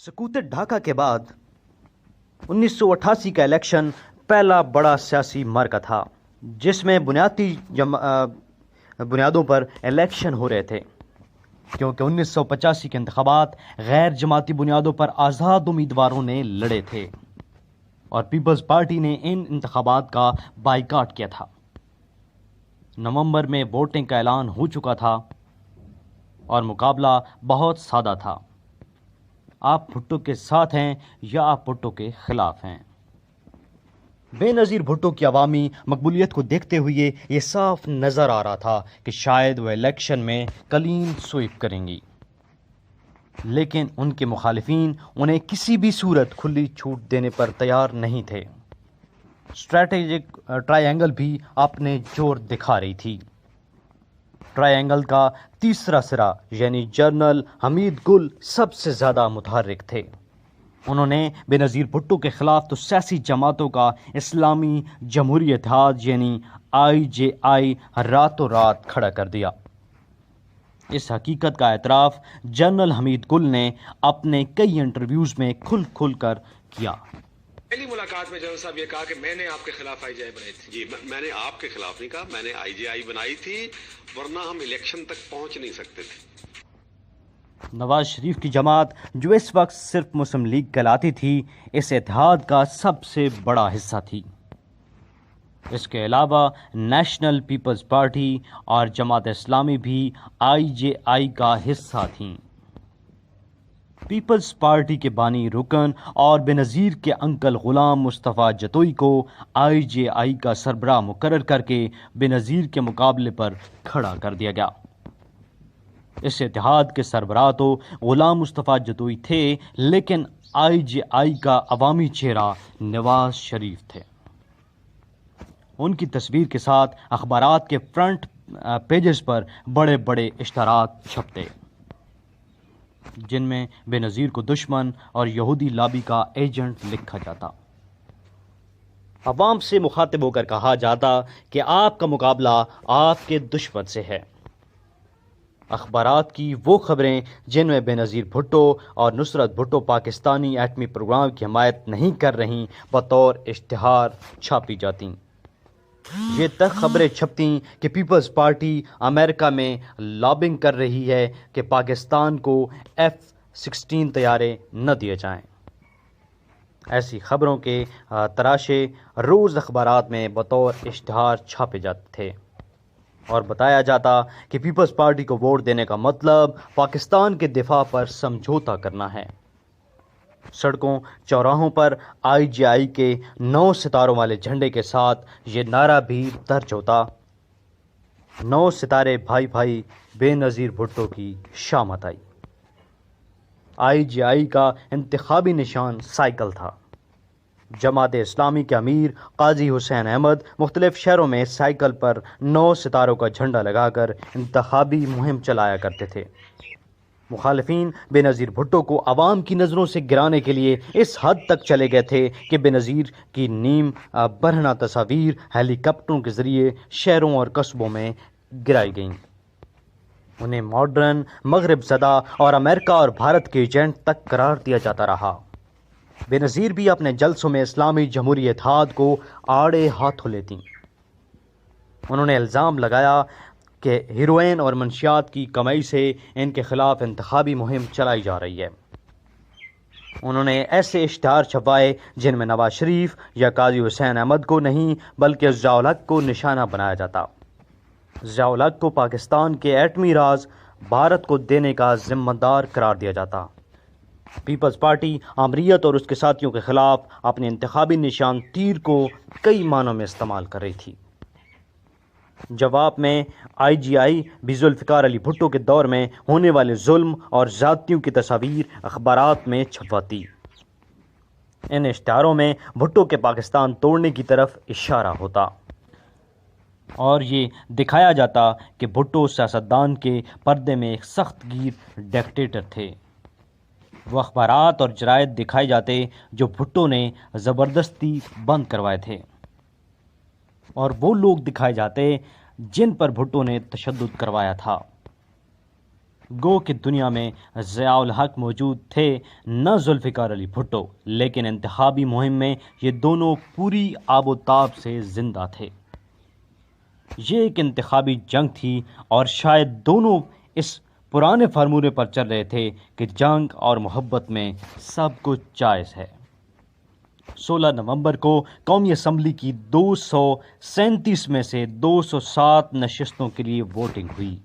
سقوط ڈھاکہ کے بعد 1988 کا الیکشن پہلا بڑا سیاسی معرکہ تھا جس میں بنیادوں پر الیکشن ہو رہے تھے، کیونکہ 1985 کے انتخابات غیر جماعتی بنیادوں پر آزاد امیدواروں نے لڑے تھے اور پیپلز پارٹی نے ان انتخابات کا بائیکاٹ کیا تھا۔ نومبر میں ووٹنگ کا اعلان ہو چکا تھا اور مقابلہ بہت سادہ تھا، آپ بھٹو کے ساتھ ہیں یا آپ بھٹو کے خلاف ہیں۔ بے نظیر بھٹو کی عوامی مقبولیت کو دیکھتے ہوئے یہ صاف نظر آ رہا تھا کہ شاید وہ الیکشن میں کلین سویپ کریں گی، لیکن ان کے مخالفین انہیں کسی بھی صورت کھلی چھوٹ دینے پر تیار نہیں تھے۔ اسٹریٹجک ٹرائی اینگل بھی اپنے زور دکھا رہی تھی۔ ٹرائی اینگل کا تیسرا سرا یعنی جنرل حمید گل سب سے زیادہ متحرک تھے۔ انہوں نے بے نظیر بھٹو کے خلاف تو سیاسی جماعتوں کا اسلامی جمہوری اتحاد یعنی IJI راتوں رات کھڑا کر دیا۔ اس حقیقت کا اعتراف جنرل حمید گل نے اپنے کئی انٹرویوز میں کھل کر کیا۔ پہلی ملاقات میں جنرل صاحب یہ کہا کہ میں نے آپ کے خلاف IJI بنائی تھی۔ جی میں نے آپ کے خلاف نہیں کہا، میں نے IJI بنائی تھی، ورنہ ہم الیکشن تک پہنچ نہیں سکتے تھے۔ نواز شریف کی جماعت جو اس وقت صرف مسلم لیگ کہلاتی تھی، اس اتحاد کا سب سے بڑا حصہ تھی۔ اس کے علاوہ نیشنل پیپلز پارٹی اور جماعت اسلامی بھی IJI کا حصہ تھیں۔ پیپلز پارٹی کے بانی رکن اور بے نظیر کے انکل غلام مصطفیٰ جتوئی کو IJI کا سربراہ مقرر کر کے بے نظیر کے مقابلے پر کھڑا کر دیا گیا۔ اس اتحاد کے سربراہ تو غلام مصطفیٰ جتوئی تھے، لیکن IJI کا عوامی چہرہ نواز شریف تھے۔ ان کی تصویر کے ساتھ اخبارات کے فرنٹ پیجز پر بڑے بڑے اشتہارات چھپتے، جن میں بے نظیر کو دشمن اور یہودی لابی کا ایجنٹ لکھا جاتا۔ عوام سے مخاطب ہو کر کہا جاتا کہ آپ کا مقابلہ آپ کے دشمن سے ہے۔ اخبارات کی وہ خبریں جن میں بے نظیر بھٹو اور نصرت بھٹو پاکستانی ایٹمی پروگرام کی حمایت نہیں کر رہیں، بطور اشتہار چھاپی جاتی۔ یہ تک خبریں چھپتیں کہ پیپلز پارٹی امریکہ میں لابنگ کر رہی ہے کہ پاکستان کو F-16 طیارے نہ دیے جائیں۔ ایسی خبروں کے تراشے روز اخبارات میں بطور اشتہار چھاپے جاتے تھے اور بتایا جاتا کہ پیپلز پارٹی کو ووٹ دینے کا مطلب پاکستان کے دفاع پر سمجھوتا کرنا ہے۔ سڑکوں چوراہوں پر IJI کے 9 ستاروں والے جھنڈے کے ساتھ یہ نعرہ بھی درج ہوتا: 9 ستارے بھائی بھائی، بے نظیر بھٹو کی شامت آئی۔ IJI کا انتخابی نشان سائیکل تھا۔ جماعت اسلامی کے امیر قاضی حسین احمد مختلف شہروں میں سائیکل پر 9 ستاروں کا جھنڈا لگا کر انتخابی مہم چلایا کرتے تھے۔ مخالفین بے نظیر بھٹو کو عوام کی نظروں سے گرانے کے لیے اس حد تک چلے گئے تھے کہ بے نظیر کی نیم برہنہ تصاویر ہیلی کاپٹروں کے ذریعے شہروں اور قصبوں میں گرائی گئیں۔ انہیں ماڈرن، مغرب زدہ اور امریکہ اور بھارت کے ایجنٹ تک قرار دیا جاتا رہا۔ بے نظیر بھی اپنے جلسوں میں اسلامی جمہوری اتحاد کو آڑے ہاتھوں لیتی۔ انہوں نے الزام لگایا کہ ہیروئن اور منشیات کی کمائی سے ان کے خلاف انتخابی مہم چلائی جا رہی ہے۔ انہوں نے ایسے اشتہار چھپائے جن میں نواز شریف یا قاضی حسین احمد کو نہیں بلکہ ضیاء الحق کو نشانہ بنایا جاتا۔ ضیاء الحق کو پاکستان کے ایٹمی راز بھارت کو دینے کا ذمہ دار قرار دیا جاتا۔ پیپلز پارٹی آمریت اور اس کے ساتھیوں کے خلاف اپنے انتخابی نشان تیر کو کئی معنوں میں استعمال کر رہی تھی۔ جواب میں IJI بھی ذوالفقار علی بھٹو کے دور میں ہونے والے ظلم اور زیادتیوں کی تصاویر اخبارات میں چھپواتی۔ ان اشتہاروں میں بھٹو کے پاکستان توڑنے کی طرف اشارہ ہوتا اور یہ دکھایا جاتا کہ بھٹو سیاستدان کے پردے میں ایک سخت گیر ڈکٹیٹر تھے۔ وہ اخبارات اور جرائد دکھائے جاتے جو بھٹو نے زبردستی بند کروائے تھے، اور وہ لوگ دکھائے جاتے جن پر بھٹو نے تشدد کروایا تھا۔ گو کہ دنیا میں ضیاء الحق موجود تھے نہ ذوالفقار علی بھٹو، لیکن انتخابی مہم میں یہ دونوں پوری آب و تاب سے زندہ تھے۔ یہ ایک انتخابی جنگ تھی اور شاید دونوں اس پرانے فارمولے پر چل رہے تھے کہ جنگ اور محبت میں سب کچھ جائز ہے۔ 16 نومبر کو قومی اسمبلی کی 237 میں سے 207 نشستوں کے لیے ووٹنگ ہوئی۔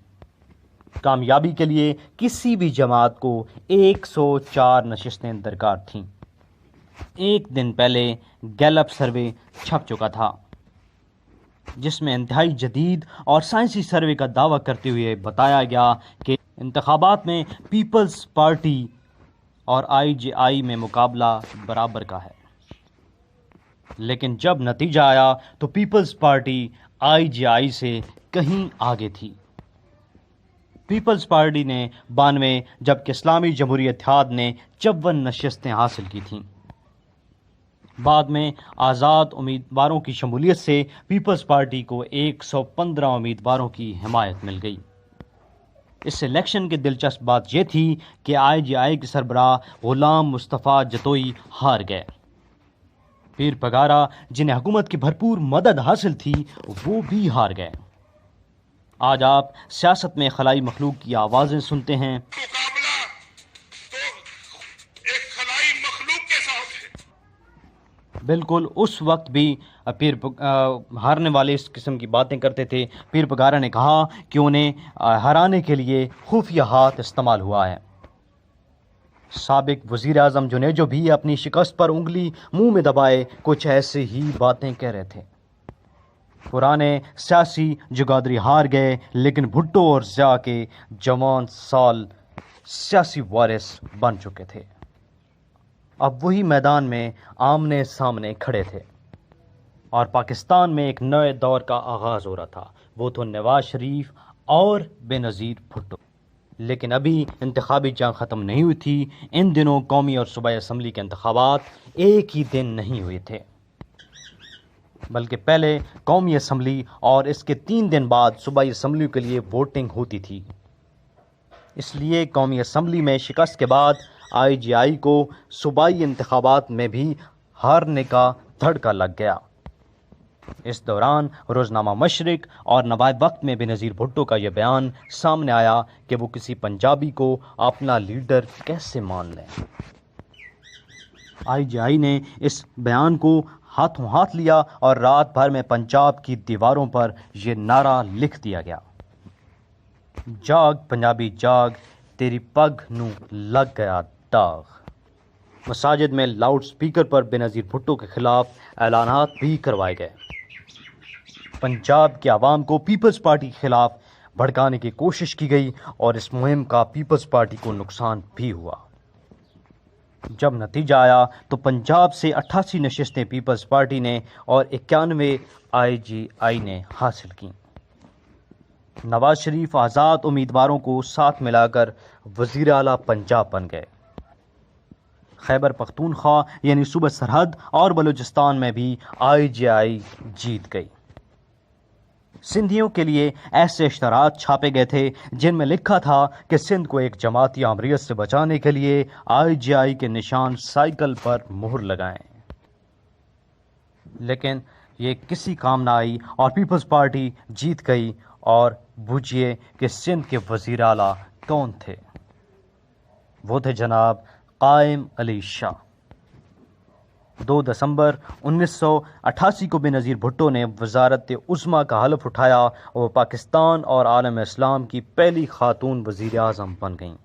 کامیابی کے لیے کسی بھی جماعت کو 104 نشستیں درکار تھیں۔ ایک دن پہلے گیلپ سروے چھپ چکا تھا، جس میں انتہائی جدید اور سائنسی سروے کا دعویٰ کرتے ہوئے بتایا گیا کہ انتخابات میں پیپلز پارٹی اور IJI میں مقابلہ برابر کا ہے، لیکن جب نتیجہ آیا تو پیپلز پارٹی IJI سے کہیں آگے تھی۔ پیپلز پارٹی نے 92 جبکہ اسلامی جمہوری اتحاد نے 54 نشستیں حاصل کی تھیں۔ بعد میں آزاد امیدواروں کی شمولیت سے پیپلز پارٹی کو 115 امیدواروں کی حمایت مل گئی۔ اس الیکشن کی دلچسپ بات یہ تھی کہ IJI کے سربراہ غلام مصطفیٰ جتوئی ہار گئے۔ پیر پگارا جنہیں حکومت کی بھرپور مدد حاصل تھی وہ بھی ہار گئے۔ آج آپ سیاست میں خلائی مخلوق کی آوازیں سنتے ہیں۔ مقابلہ تو ایک خلائی مخلوق کے ساتھ ہے۔ بالکل اس وقت بھی ہارنے والے اس قسم کی باتیں کرتے تھے۔ پیر پگارا نے کہا کہ انہیں ہرانے کے لیے خفیہ ہاتھ استعمال ہوا ہے۔ سابق وزیر اعظم جنیجو بھی اپنی شکست پر انگلی منہ میں دبائے کچھ ایسے ہی باتیں کہہ رہے تھے۔ پرانے سیاسی جگادری ہار گئے، لیکن بھٹو اور ضیاء کے جوان سال سیاسی وارث بن چکے تھے۔ اب وہی میدان میں آمنے سامنے کھڑے تھے اور پاکستان میں ایک نئے دور کا آغاز ہو رہا تھا، وہ تو نواز شریف اور بے نظیر بھٹو۔ لیکن ابھی انتخابی جنگ ختم نہیں ہوئی تھی۔ ان دنوں قومی اور صوبائی اسمبلی کے انتخابات ایک ہی دن نہیں ہوئے تھے، بلکہ پہلے قومی اسمبلی اور اس کے 3 دن بعد صوبائی اسمبلی کے لیے ووٹنگ ہوتی تھی۔ اس لیے قومی اسمبلی میں شکست کے بعد IJI کو صوبائی انتخابات میں بھی ہارنے کا دھڑکا لگ گیا۔ اس دوران روزنامہ مشرق اور نوائب وقت میں بےنظیر بھٹو کا یہ بیان سامنے آیا کہ وہ کسی پنجابی کو اپنا لیڈر کیسے مان لیں۔ IJI نے اس بیان کو ہاتھوں ہاتھ لیا اور رات بھر میں پنجاب کی دیواروں پر یہ نعرہ لکھ دیا گیا: جاگ پنجابی جاگ، تیری پگ نو لگ گیا داغ۔ مساجد میں لاؤڈ سپیکر پر بےنظیر بھٹو کے خلاف اعلانات بھی کروائے گئے۔ پنجاب کے عوام کو پیپلز پارٹی کے خلاف بھڑکانے کی کوشش کی گئی اور اس مہم کا پیپلز پارٹی کو نقصان بھی ہوا۔ جب نتیجہ آیا تو پنجاب سے 88 نشستیں پیپلز پارٹی نے اور 91 IJI نے حاصل کیں۔ نواز شریف آزاد امیدواروں کو ساتھ ملا کر وزیر اعلیٰ پنجاب بن گئے۔ خیبر پختونخوا یعنی صوبہ سرحد اور بلوچستان میں بھی IJI جیت گئی۔ سندھیوں کے لیے ایسے اشتہارات چھاپے گئے تھے جن میں لکھا تھا کہ سندھ کو ایک جماعتی آمریت سے بچانے کے لیے IJI کے نشان سائیکل پر مہر لگائیں، لیکن یہ کسی کام نہ آئی اور پیپلز پارٹی جیت گئی۔ اور بوجھئے کہ سندھ کے وزیر اعلیٰ کون تھے؟ وہ تھے جناب قائم علی شاہ۔ 2 دسمبر 1988 کو بےنظیر بھٹو نے وزارت عظمیٰ کا حلف اٹھایا اور وہ پاکستان اور عالم اسلام کی پہلی خاتون وزیر اعظم بن گئیں۔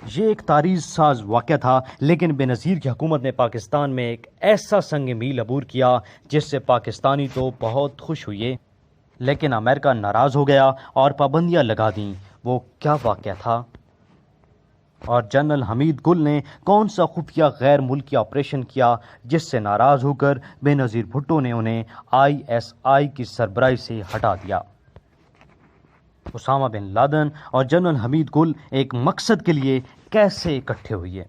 یہ ایک تاریخ ساز واقعہ تھا، لیکن بےنظیر کی حکومت نے پاکستان میں ایک ایسا سنگ میل عبور کیا جس سے پاکستانی تو بہت خوش ہوئے، لیکن امریکہ ناراض ہو گیا اور پابندیاں لگا دیں۔ وہ کیا واقعہ تھا؟ اور جنرل حمید گل نے کون سا خفیہ غیر ملکی آپریشن کیا جس سے ناراض ہو کر بےنظیر بھٹو نے انہیں ISI کی سربراہی سے ہٹا دیا؟ اسامہ بن لادن اور جنرل حمید گل ایک مقصد کے لیے کیسے اکٹھے ہوئے؟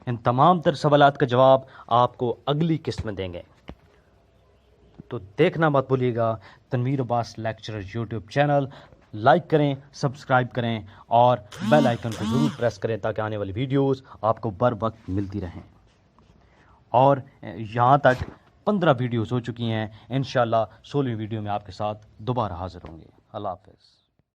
ان تمام تر سوالات کا جواب آپ کو اگلی قسط میں دیں گے، تو دیکھنا مت بھولیے گا تنویر عباس لیکچرر یوٹیوب چینل۔ لائک کریں، سبسکرائب کریں اور بیل آئیکن کو ضرور پریس کریں تاکہ آنے والی ویڈیوز آپ کو بر وقت ملتی رہیں۔ اور یہاں تک 15 ویڈیوز ہو چکی ہیں، انشاءاللہ 16ویں ویڈیو میں آپ کے ساتھ دوبارہ حاضر ہوں گے۔ اللہ حافظ۔